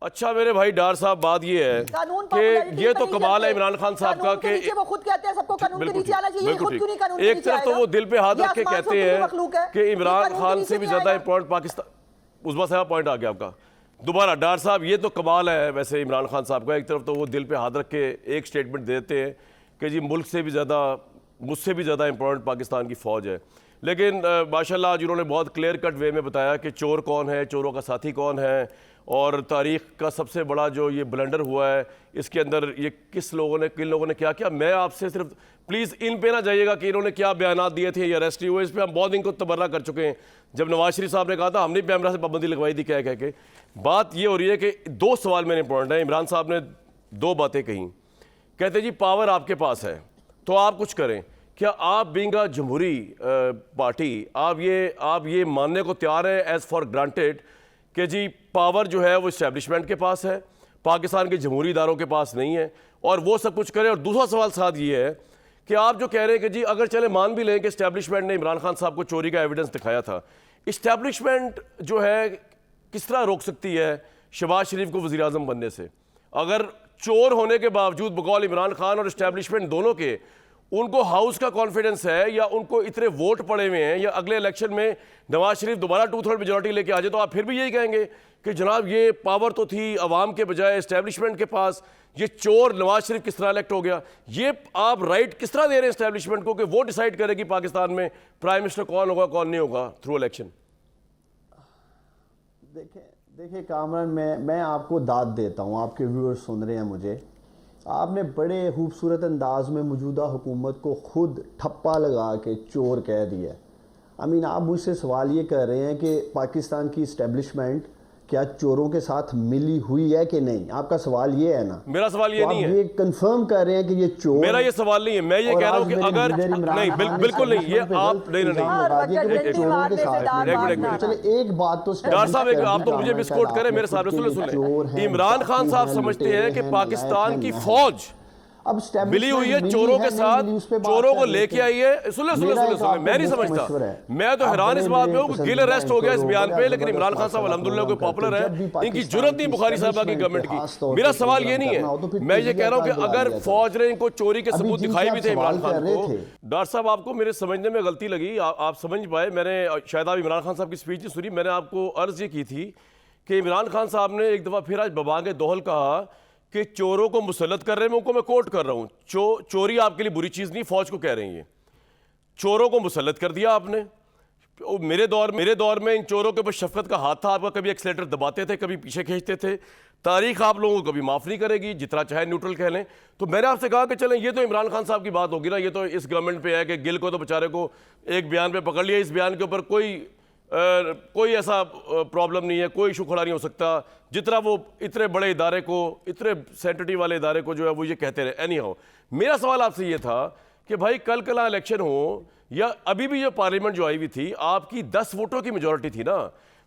अच्छा मेरे भाई डार साहब, बात ये है कि ये तो कमाल है इमरान खान साहब का कि वो खुद कहते हैं सबको कानून के नीचे आना चाहिए, खुद क्यों नहीं कानून के एक नीचे तरफ तो वो दिल पे हाथ रख के कहते हैं कि इमरान कानून के खान नीचे से भी नहीं ज्यादा आएगा। इंपॉर्टेंट पाकिस्तान। उस बात से पॉइंट आ गया आपका दोबारा। डार साहब ये तो कमाल है वैसे इमरान खान साहब का, एक तरफ तो वो दिल पे हाथ रख के एक स्टेटमेंट देते हैं कि जी मुल्क से भी ज़्यादा, मुझसे भी ज़्यादा इंपॉर्टेंट पाकिस्तान की फ़ौज है, लेकिन माशाल्लाह आज उन्होंने बहुत क्लियर कट वे में बताया कि चोर कौन है, चोरों का साथी कौन है, और तारीख़ का सबसे बड़ा जो ये ब्लंडर हुआ है इसके अंदर ये किन लोगों ने क्या किया। मैं आपसे सिर्फ प्लीज़ इन पे ना जाइएगा कि इन्होंने क्या बयान दिए थे या अरेस्ट हुए, इस पर हम बहुत इनको तबर्रा कर चुके हैं। जब नवाज शरीफ साहब ने कहा था हमने कैमरा से पाबंदी लगवाई थी कह के, बात ये हो रही है कि दो सवाल मेरे इंपॉर्टेंट है। इमरान साहब ने दो बातें कही, कहते जी पावर आपके पास है तो आप कुछ करें। क्या आप बीइंग अ जमहूरी पार्टी आप ये मानने को तैयार है एज फॉर ग्रांटेड कि जी पावर जो है वो इस्टेब्लिशमेंट के पास है, पाकिस्तान के जमहूरी इदारों के पास नहीं है, और वो सब कुछ करें? और दूसरा सवाल साथ ये है कि आप जो कह रहे हैं कि जी अगर चले मान भी लें कि इस्टेब्लिशमेंट ने इमरान खान साहब को चोरी का एविडेंस दिखाया था, इस्टेब्लिशमेंट जो है किस तरह रोक सकती है शहबाज शरीफ को वज़ीर आज़म बनने से? अगर चोर होने के बावजूद बकौल इमरान खान और इस्टेब्लिशमेंट दोनों के उनको हाउस का कॉन्फिडेंस है, या उनको इतने वोट पड़े हुए हैं, या अगले इलेक्शन में नवाज शरीफ दोबारा 2/3 मेजॉरिटी लेके आ जाए, तो आप फिर भी यही कहेंगे कि जनाब ये पावर तो थी अवाम के बजाय इस्टेब्लिशमेंट के पास, ये चोर नवाज शरीफ किस तरह इलेक्ट हो गया? ये आप राइट किस तरह दे रहे हैं इस्टेब्लिशमेंट को कि वो डिसाइड करे कि पाकिस्तान में प्राइम मिनिस्टर कौन होगा कौन नहीं होगा थ्रू इलेक्शन? देखिए कामरान, मैं आपको दाद देता हूँ, आपके व्यूअर्स सुन रहे हैं मुझे। आपने बड़े खूबसूरत अंदाज में मौजूदा हुकूमत को खुद ठप्पा लगा के चोर कह दिया। आप मुझसे सवाल ये कर रहे हैं कि पाकिस्तान की इस्टेब्लिशमेंट क्या चोरों के साथ मिली हुई है कि नहीं? आपका सवाल ये है ना? मेरा सवाल ये नहीं है। ये कंफर्म कर रहे हैं कि ये चोर, मेरा ये सवाल नहीं है। मैं ये कह रहा हूं कि अगर नहीं, बिल्कुल नहीं, ये आप नहीं चले एक बात तो डॉक्टर साहब, आप तो मुझे मिसकोट करें, मेरे सामने सुने। इमरान खान साहब समझते हैं कि पाकिस्तान की फौज अब मिली हुई है चोरों के साथ, चोरों को लेके आई है। सुने मैं नहीं समझता, मैं तो हैरान इस बात में हूँ कि गिल अरेस्ट हो गया इस बयान पे, लेकिन इमरान खान साहब अल्हम्दुलिल्लाह कोई पॉपुलर है, इनकी जुर्रत नहीं बुखारी साहब की गवर्नमेंट की। मेरा सवाल ये नहीं है, मैं ये कह रहा हूँ कि अगर फौज ने इनको चोरी के सबूत दिखाई भी थे इमरान खान को, डॉक्टर साहब आपको मेरे समझने में गलती लगी, आप समझ पाए। मैंने शायद आप इमरान खान साहब की स्पीच नहीं सुनी। मैंने आपको अर्ज ये की थी कि इमरान खान साहब ने एक दफ़ा फिर आज बबांगे दोहल कहा कि चोरों को मुसल्लत कर रहे हैं। उनको मैं कोट कर रहा हूं, चोरी आपके लिए बुरी चीज नहीं, फौज को कह रही है चोरों को मुसल्लत कर दिया आपने। मेरे दौर में इन चोरों के ऊपर शफकत का हाथ था आपका, कभी एक्सीलेटर दबाते थे, कभी पीछे खींचते थे। तारीख आप लोगों को कभी माफ नहीं करेगी, जितना चाहे न्यूट्रल कह लें। तो मैंने आपसे कहा कि चलें, ये तो इमरान खान साहब की बात होगी ना, ये तो इस गवर्नमेंट पे है कि गिल को तो बेचारे को एक बयान पे पकड़ लिया, इस बयान के ऊपर कोई ऐसा प्रॉब्लम नहीं है, कोई इशू खड़ा नहीं हो सकता, जितना वो इतने बड़े इदारे को, इतने सेंसिटिव वाले इदारे को जो है वो ये कहते रहे। एनी हाउ, मेरा सवाल आपसे ये था कि भाई कल इलेक्शन हो या अभी भी ये पार्लियामेंट जो आई हुई थी, आपकी 10 वोटों की मेजॉरिटी थी ना,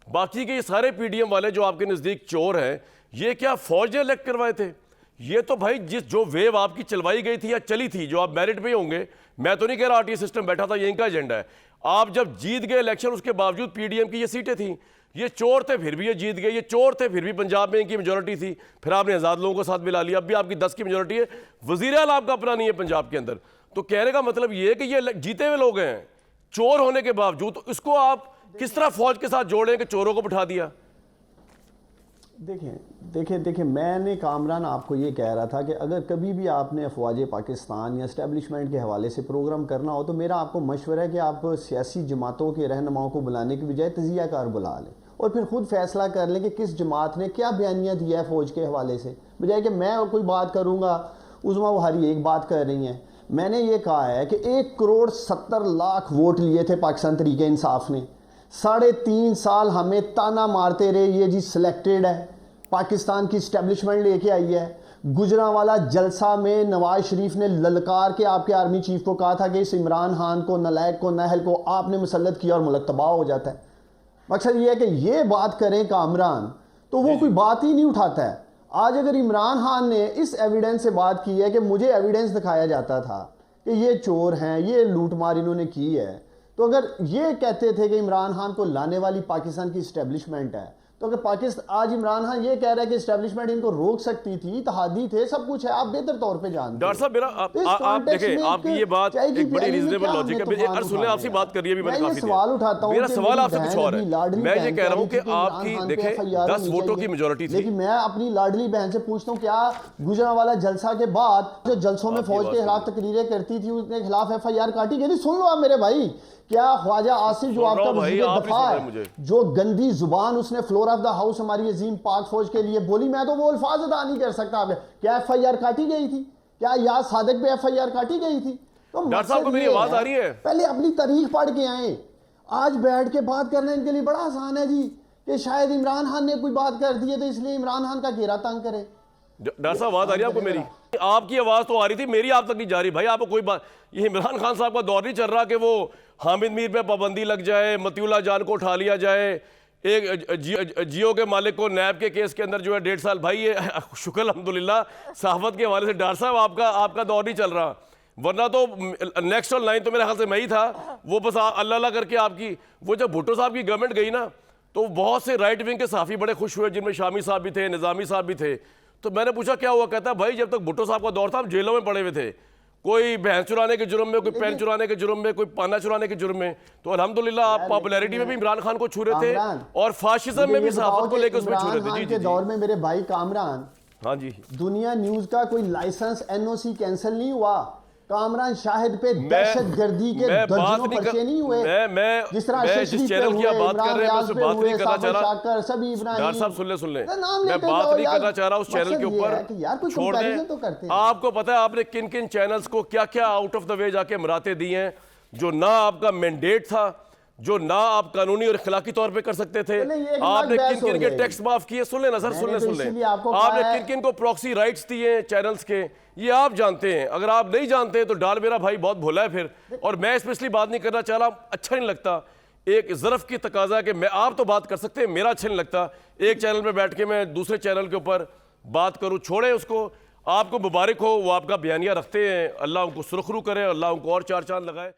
बाकी के ये सारे पीडीएम वाले जो आपके नज़दीक चोर हैं, ये क्या फौज ने इलेक्ट करवाए थे? ये तो भाई जो वेव आपकी चलवाई गई थी या चली थी, जो आप मेरिट पे होंगे, मैं तो नहीं कह रहा आरटीए सिस्टम बैठा था, ये इनका एजेंडा है। आप जब जीत गए इलेक्शन, उसके बावजूद पीडीएम की ये सीटें थी, ये चोर थे फिर भी ये जीत गए, ये चोर थे फिर भी पंजाब में इनकी मेजॉरिटी थी, फिर आपने आज़ाद लोगों को साथ मिला लिया, अब भी आपकी 10 की मेजॉरिटी है, वज़ीर आला आपका अपना नहीं है पंजाब के अंदर। तो कहने का मतलब ये है कि ये जीते हुए लोग हैं चोर होने के बावजूद, तो इसको आप किस तरह फौज के साथ जोड़ें कि चोरों को बिठा दिया? देखिए मैंने कामरान आपको ये कह रहा था कि अगर कभी भी आपने अफवाज पाकिस्तान या इस्टेब्लिशमेंट के हवाले से प्रोग्राम करना हो, तो मेरा आपको मशवरा है कि आप सियासी जमातों के रहनुमाओं को बुलाने की बजाय तजियाकार बुला लें और फिर खुद फैसला कर लें कि किस जमात ने क्या बयानिया दिया है फ़ौज के हवाले से, बजाय कि मैं कोई बात करूँगा उज़मा वहारी एक बात कर रही हैं। मैंने ये कहा है कि 1,70,00,000 वोट लिए थे पाकिस्तान तरीके इंसाफ ने, 3.5 साल हमें ताना मारते रहे, ये जी सिलेक्टेड है, पाकिस्तान की इस्टेब्लिशमेंट लेके आई है। गुजरांवाला जलसा में नवाज शरीफ ने ललकार के आपके आर्मी चीफ को कहा था कि इस इमरान खान को, नलायक को, नहल को आपने मुसल्लत किया और मुल्क तबाह हो जाता है। मकसद ये है कि ये बात करें कामरान तो वो कोई बात ही नहीं उठाता है। आज अगर इमरान खान ने इस एविडेंस से बात की है कि मुझे एविडेंस दिखाया जाता था कि ये चोर हैं, ये लूटमार इन्होंने की है, तो अगर ये कहते थे कि इमरान खान को लाने वाली पाकिस्तान की इस्टेब्लिशमेंट है, तो अगर पाकिस्तान आज इमरान खान ये कह रहा है कि एस्टेब्लिशमेंट इनको रोक सकती थी, तहादी थे, सब कुछ है, आप बेहतर तौर पे जानते हैं। डॉक्टर साहब मेरा आप देखें, आपकी ये बात एक बड़ी रीजनेबल लॉजिक है। सुन ले, आपसे बात करिए, मैंने काफी सवाल उठाता हूं, मेरा सवाल आपसे कुछ और है। मैं ये कह रहा हूं कि आपकी देखें 10 वोटों की मेजॉरिटी थी, लेकिन मैं अपनी लाडली बहन से पूछता हूं, क्या गुजरांवाला जलसा के बाद जो जलसों में फौज के खिलाफ तकरीरें करती थी उसके खिलाफ FIR काटी गई? सुन लो आप मेरे भाई, क्या ख्वाजा आसिफ जो आपका वज़ीर दफा है, जो गंदी जुबान उसने फ्लोर ऑफ द हाउस हमारी अजीम पाक फौज के लिए बोली, मैं तो वो अल्फाज अदा नहीं कर सकता। क्या FIR काटी गई थी? क्या याद सादिक पे FIR काटी गई थी? तो डॉक्टर साहब को मेरी आवाज आ रही है? पहले अपनी तारीख पढ़ के आए, आज बैठ के बात करना इनके लिए बड़ा आसान है जी, कि शायद इमरान खान ने कोई बात कर दी है तो इसलिए इमरान खान का घेरा तंग करे। डॉक्टर साहब आवाज आ रही है आपको मेरी? आपकी आवाज तो आ रही थी, मेरी आप तक नहीं जा रही भाई। आपको कोई बात, ये इमरान खान साहब का दौर नहीं चल रहा कि वो हामिद मीर पे पाबंदी लग जाए, मतीउल्लाह जान को उठा लिया जाए, एक जियो के मालिक को नैब के केस के अंदर जो है 1.5 साल। भाई ये शुक्र अल्हम्दुलिल्लाह सहाफत के हवाले से डॉक्टर साहब आपका दौर नहीं चल रहा, वरना तो नेक्स्ट ऑन लाइन तो मेरे ख्याल से मैं ही था। वो बस अल्लाह अल्लाह करके आपकी वो जब भुट्टो साहब की गवर्नमेंट गई ना, तो बहुत से राइट विंग के सहाफ़ी बड़े खुश हुए, जिनमें शामी साहब भी थे, निज़ामी साहब भी थे। तो मैंने पूछा क्या हुआ? कहता भाई जब तक भुट्टो साहब का दौर था हम जेलों में पड़े हुए थे, कोई भैंस चुराने के जुर्म में, कोई पेन चुराने के जुर्म में, कोई पाना चुराने के जुर्म में। तो अल्हम्दुलिल्लाह आप पॉपुलैरिटी में भी इमरान खान को छू रहे थे और फाशिज्म में भी सहाफत को लेकर उसमें छू रहे थे। जी के दौर में मेरे भाई कामरान, हाँ जी, दुनिया न्यूज का कोई लाइसेंस NOC कैंसिल नहीं हुआ। कामरान शाहिद पे दहशतगर्दी के दर्जनों पर्चे नहीं हुए। जिस तरह जिस चैनल की आप बात कर रहे हैं मैं उस पर बात नहीं करना चाह रहा। सभी इब्राहिम डॉक्टर साहब सुन ले, मैं बात नहीं करना चाह रहा उस चैनल के ऊपर, छोड़ दें। आपको पता है आपने किन किन चैनल्स को क्या क्या आउट ऑफ द वे जाके मराते दी हैं, जो ना आपका मैंडेट था, जो ना आप कानूनी और इखलाकी तौर पे कर सकते थे। आपने किन किन के टैक्स माफ किए? सुन लेना सर, सुन ले। आपने किन किन को प्रॉक्सी राइट्स दिए चैनल्स के, ये आप जानते हैं। अगर आप नहीं जानते तो डाल मेरा भाई बहुत भोला है फिर, और मैं स्पेशली बात नहीं करना चाह रहा, अच्छा नहीं लगता। एक ज़रफ़ की तकाजा कि मैं आप तो बात कर सकते हैं, मेरा अच्छा नहीं लगता एक चैनल पे बैठ के मैं दूसरे चैनल के ऊपर बात करूं। छोड़े उसको, आपको मुबारक हो, वो आपका बयानिया रखते हैं, अल्लाह उनको सुरखरू करे, अल्लाह उनको और 4 चांद लगाए।